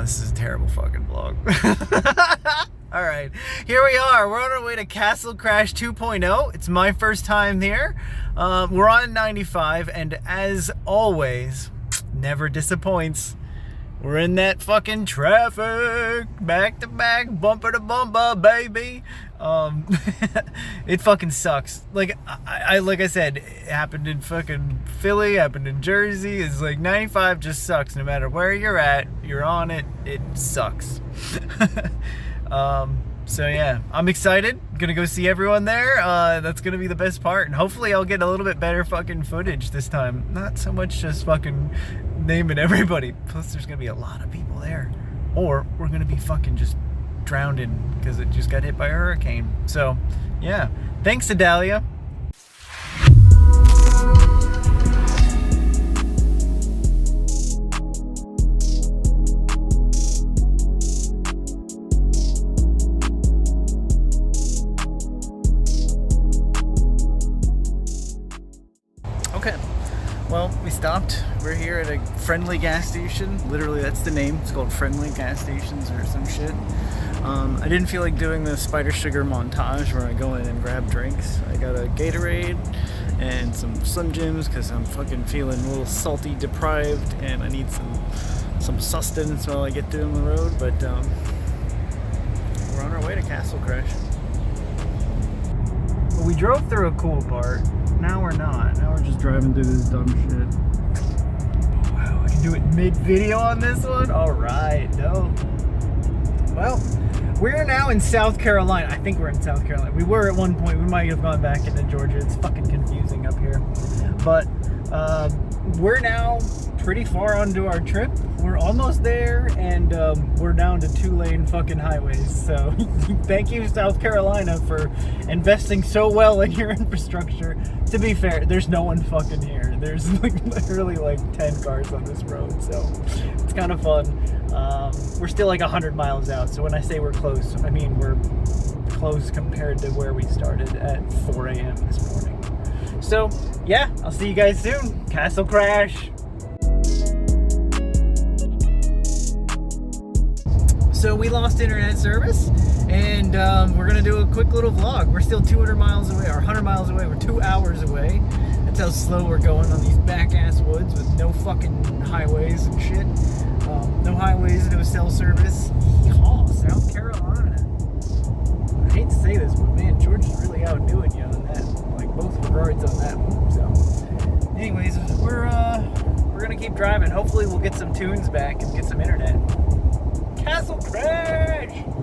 This is a terrible fucking vlog. Alright, here we are. We're on our way to CastleCrash 2.0. It's my first time here. We're on 95, and as always, never disappoints. We're in that fucking traffic, back to back, bumper to bumper, baby. It fucking sucks. Like I said, it happened in fucking Philly, happened in Jersey. It's like 95 just sucks. No matter where you're at, you're on it. It sucks. So yeah, I'm excited. Gonna go see everyone there. That's gonna be the best part, and hopefully I'll get a little bit better fucking footage this time. Not so much just fucking naming everybody. Plus, there's gonna be a lot of people there, or we're gonna be fucking just drowned in because it just got hit by a hurricane. So yeah, thanks to Dahlia. Okay, well, we stopped. We're here at a friendly gas station. Literally, that's the name. It's called Friendly Gas Stations or some shit. I didn't feel like doing the Spider Sugar montage where I go in and grab drinks. I got a Gatorade and some Slim Jims because I'm fucking feeling a little salty deprived and I need some sustenance while I get down the road. But we're on our way to CastleCrash. Well, we drove through a cool part. Now we're not. Now we're just driving through this dumb shit. Oh, wow, I can do it mid-video on this one? Alright, dope. Well, we're now in South Carolina. I think we're in South Carolina. We were at one point. We might have gone back into Georgia. It's fucking confusing up here. But we're now pretty far onto our trip. We're almost there, and we're down to 2-lane fucking highways. So thank you, South Carolina, for investing so well in your infrastructure. To be fair, there's no one fucking here. There's like literally like 10 cars on this road, so it's kind of fun. We're still like 100 miles out, so when I say we're close, I mean we're close compared to where we started at 4 a.m. this morning. So yeah, I'll see you guys soon. CastleCrash. So we lost internet service, and we're gonna do a quick little vlog. We're still 200 miles away, or 100 miles away. We're 2 hours away. That's how slow we're going on these back-ass woods with no fucking highways and shit. No highways, no cell service. Yeehaw, South Carolina. I hate to say this, but man, Georgia's really outdoing you on that. Like both regards on that one. So, anyways, we're gonna keep driving. Hopefully, we'll get some tunes back and get some internet. CastleCrash!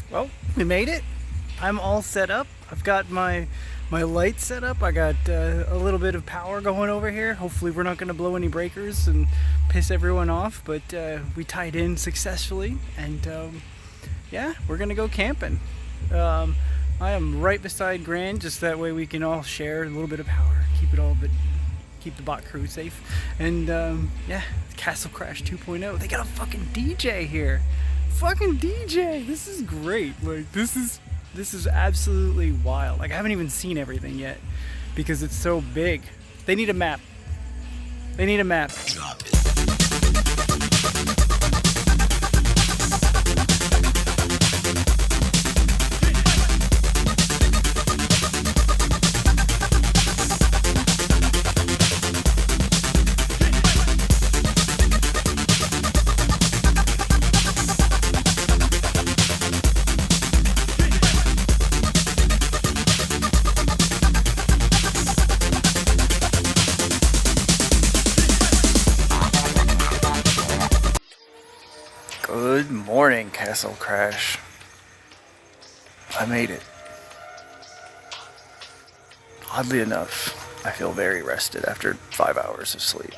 Well, we made it. I'm all set up. I've got my lights set up. I got a little bit of power going over here. Hopefully we're not going to blow any breakers and piss everyone off, but we tied in successfully, and yeah, we're going to go camping. I am right beside Grand, just that way we can all share a little bit of power, keep the bot crew safe. And yeah, CastleCrash 2.0. They got a fucking DJ here. Fucking DJ, this is great. Like this is absolutely wild. Like I haven't even seen everything yet because it's so big. They need a map. They need a map. Drop it. Good morning, CastleCrash. I made it. Oddly enough, I feel very rested after 5 hours of sleep.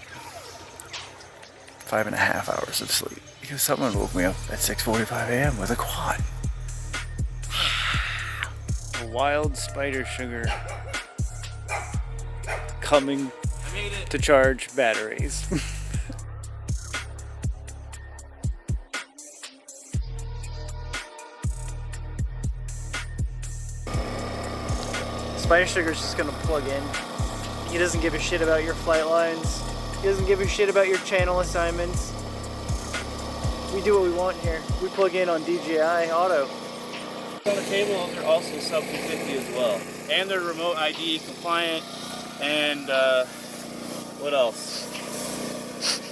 5.5 hours of sleep. Because someone woke me up at 6:45 a.m. with a quad. A wild spider sugar coming to charge batteries. Spider Sugar's just gonna plug in. He doesn't give a shit about your flight lines. He doesn't give a shit about your channel assignments. We do what we want here. We plug in on DJI Auto. On the table, those are also sub 250 as well. And they're remote ID compliant, and what else?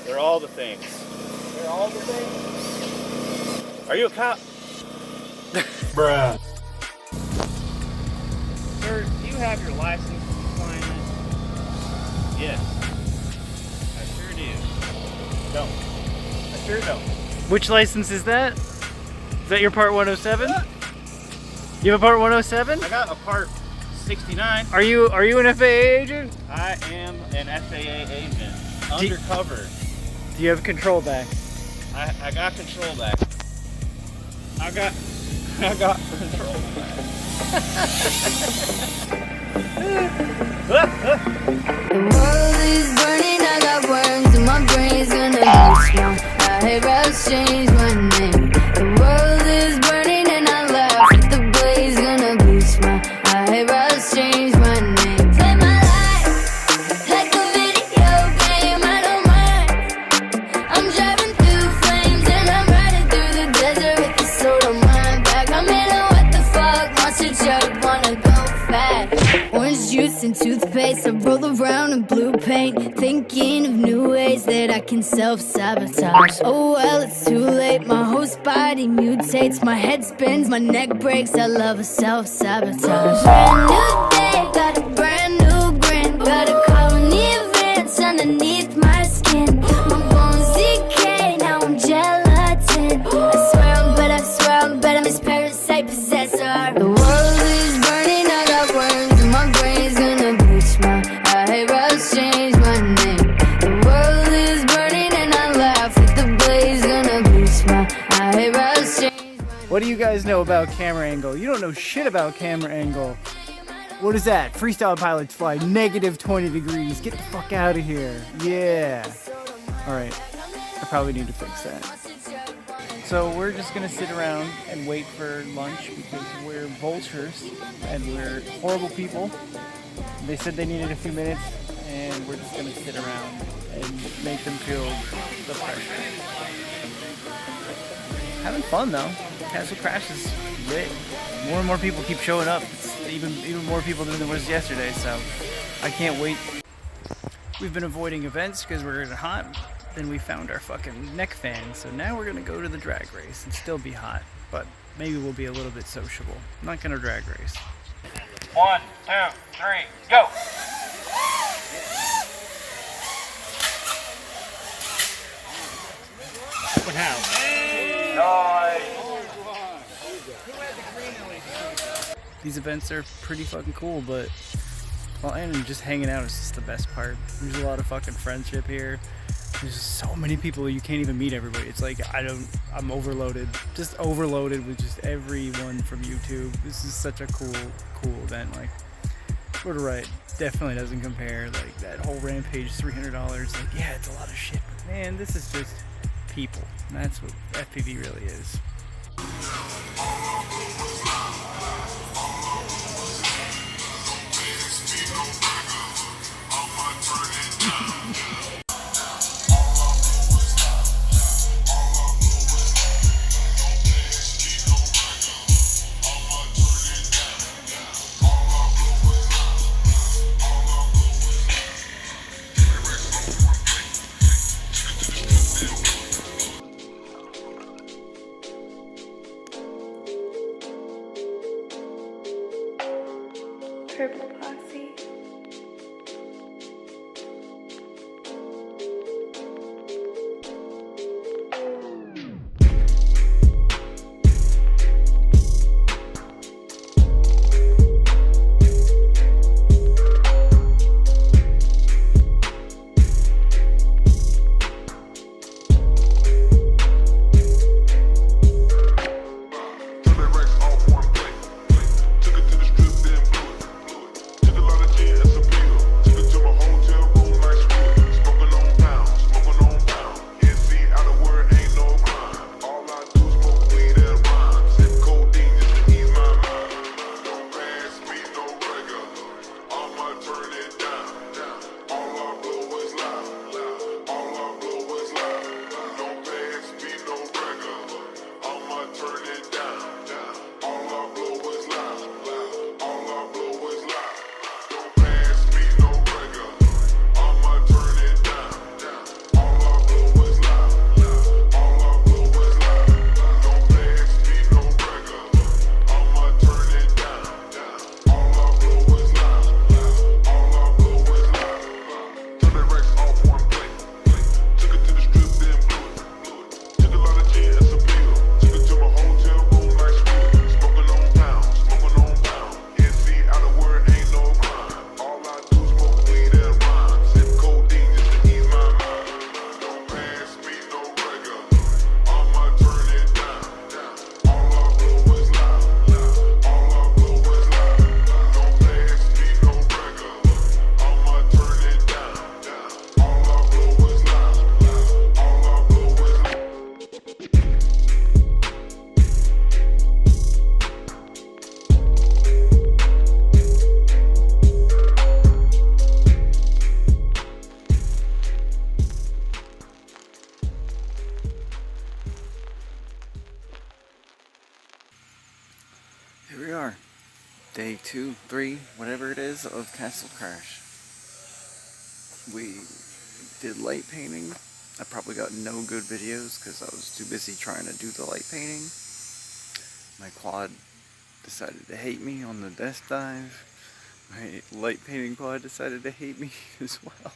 They're all the things. They're all the things? Are you a cop? Bruh. Sir, do you have your license compliant? Yes. I sure do. Don't. I sure don't. Which license is that? Is that your Part 107? You have a Part 107? I got a Part 69. Are you an FAA agent? I am an FAA agent. Undercover. Do you have control back? I got control back. I got control back. The world is burning, I got worms in my brain's gonna be strong. I hate routes, change my name. The world is burning and I laugh at the blaze, gonna be smart. I hate routes, change my name. Play my life like a video game, I don't mind. I'm driving through flames and I'm riding through the desert with the soul of my back. I'm in a what the fuck monster truck, wanna go fast. Orange juice and toothpaste, I roll around in blue paint, thinking of new ways that I can self-sabotage. Oh well, it's too late, my whole body mutates, my head spins, my neck breaks, I love a self-sabotage. Brand new day, got a brand new grin, got a colony of ants underneath my skin. My bones decay, now I'm gelatin. I swear I'm better, Miss Parasite Possessor. The world is burning, I got worms in my brain's gonna be smart. I hate routes, change my name. The world is burning and I laugh at the blaze, gonna be smart. I hate routes, change my name. What do you guys know about camera angle? You don't know shit about camera angle. What is that? Freestyle pilots fly negative 20 degrees. Get the fuck out of here. Yeah. Alright. I probably need to fix that. So we're just gonna sit around and wait for lunch because we're vultures and we're horrible people. They said they needed a few minutes and we're just gonna sit around and make them feel the pressure. Having fun though. CastleCrash is lit. More and more people keep showing up. It's even more people than there was yesterday, so I can't wait. We've been avoiding events because we're getting hot. Then we found our fucking neck fan, so now we're gonna go to the drag race and still be hot, but maybe we'll be a little bit sociable. I'm not gonna drag race. 1, 2, 3, go! Open house. These events are pretty fucking cool, but well, and just hanging out is just the best part. There's a lot of fucking friendship here. There's just so many people, you can't even meet everybody. It's like, I'm overloaded. Just overloaded with just everyone from YouTube. This is such a cool event. Like, sort of right. Definitely doesn't compare. Like, that whole Rampage $300. Like, yeah, it's a lot of shit. But man, this is just people. And that's what FPV really is. Purple Posse. day 2, 3, whatever it is, of CastleCrash. We did light painting. I probably got no good videos because I was too busy trying to do the light painting. My quad decided to hate me on the death dive. My light painting quad decided to hate me as well,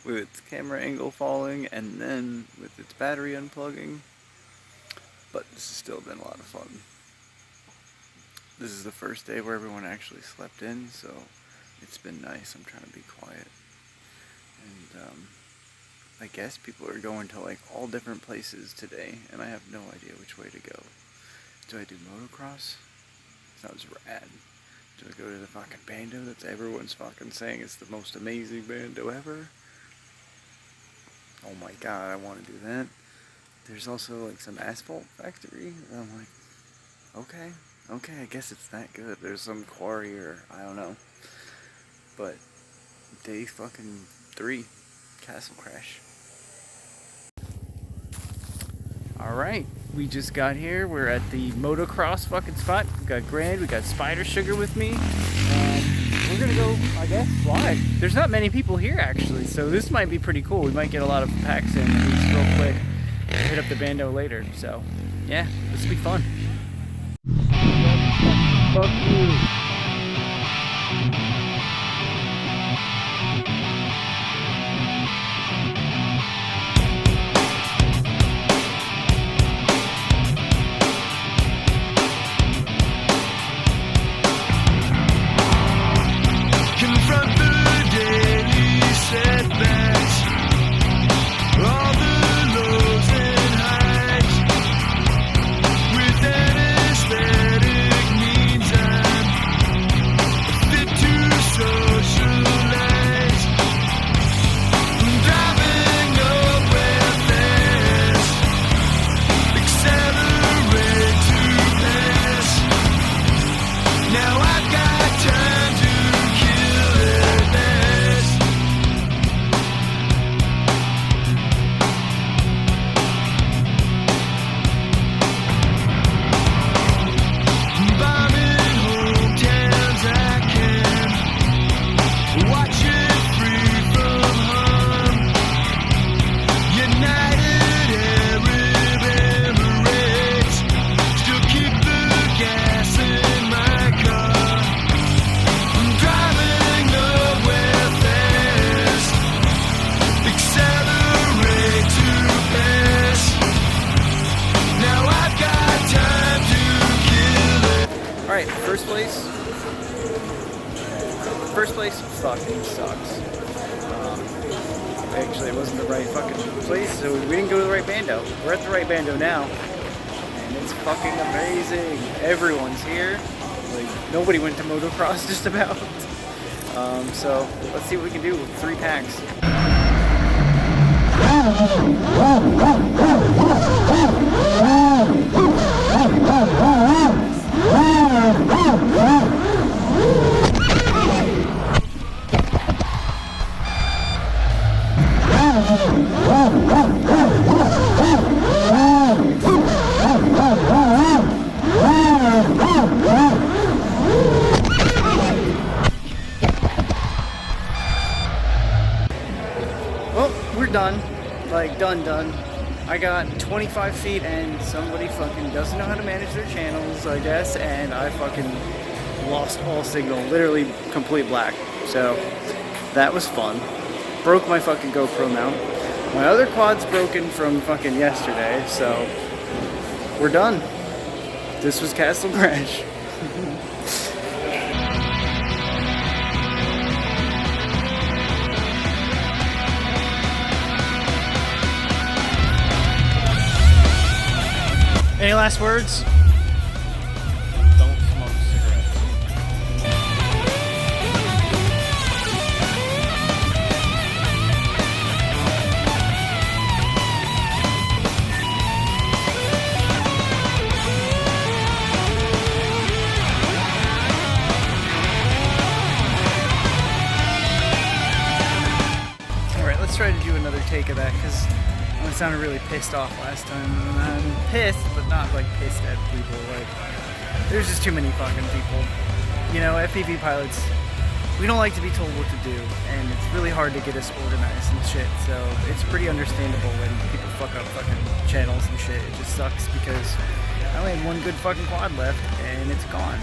with its camera angle falling and then with its battery unplugging. But this has still been a lot of fun. This is the first day where everyone actually slept in, so it's been nice. I'm trying to be quiet. And I guess people are going to like all different places today, and I have no idea which way to go. Do I do motocross? Sounds rad. Do I go to the fucking bando that everyone's fucking saying is the most amazing bando ever? Oh my god, I want to do that. There's also like some asphalt factory, and I'm like, okay, I guess it's that good. There's some quarry or I don't know. But day fucking 3, CastleCrash. Alright, we just got here. We're at the motocross fucking spot. We got Grand, we got Spider Sugar with me. And we're gonna go, I guess, fly. There's not many people here actually, so this might be pretty cool. We might get a lot of packs in at least real quick. Hit up the bando later, so yeah, this will be fun. Fuck you. First place fucking sucks. Actually, it wasn't the right fucking place, so we didn't go to the right bando. We're at the right bando now, and it's fucking amazing. Everyone's here. Like, nobody went to motocross just about. So let's see what we can do with 3 packs. Well, we're done. Like, done. I got 25 feet and somebody fucking doesn't know how to manage their channels, I guess, and I fucking lost all signal. Literally complete black. So, that was fun. Broke my fucking GoPro mount. My other quad's broken from fucking yesterday, so we're done. This was CastleCrash. Any last words? Don't smoke cigarettes. Alright, let's try to do another take of that, because I sounded really pissed off last time. I'm pissed, but not like pissed at people. Like, there's just too many fucking people. You know, FPV pilots, we don't like to be told what to do, and it's really hard to get us organized and shit, so it's pretty understandable when people fuck up fucking channels and shit. It just sucks because I only had one good fucking quad left, and it's gone.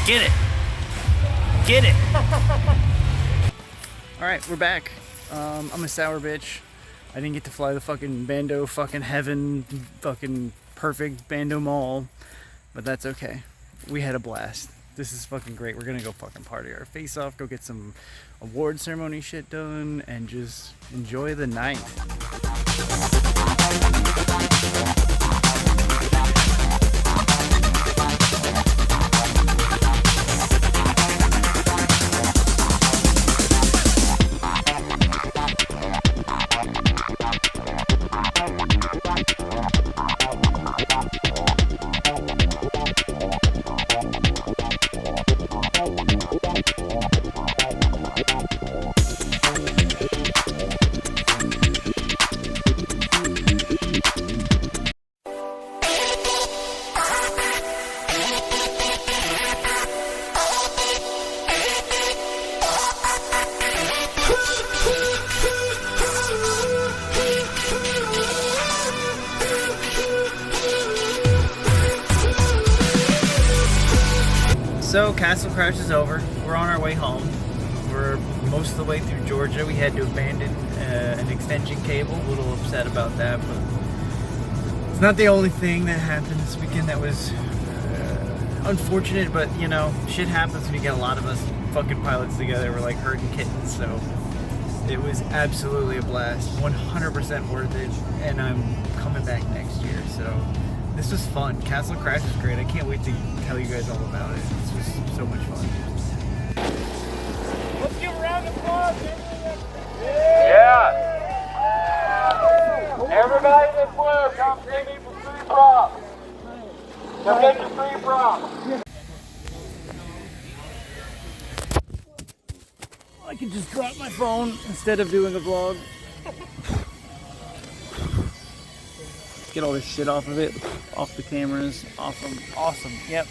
Get it! Get it! Alright, we're back. I'm a sour bitch. I didn't get to fly the fucking Bando fucking heaven fucking perfect Bando Mall, but that's okay. We had a blast. This is fucking great. We're gonna go fucking party our face off, go get some award ceremony shit done, and just enjoy the night. So CastleCrash is over. We're on our way home. We're most of the way through Georgia. We had to abandon an extension cable. A little upset about that, but it's not the only thing that happened this weekend that was unfortunate. But you know, shit happens when you get a lot of us fucking pilots together. We're like herding kittens. So it was absolutely a blast. 100% worth it. And I'm coming back next year. So this was fun. CastleCrash is great. I can't wait to tell you guys all about it. This was so much fun. Let's give a round of applause. Yeah! Everybody that flew, come see me for free props. Come get your free props. I can just drop my phone instead of doing a vlog. Get all this shit off of it, off the cameras, awesome, awesome, yep.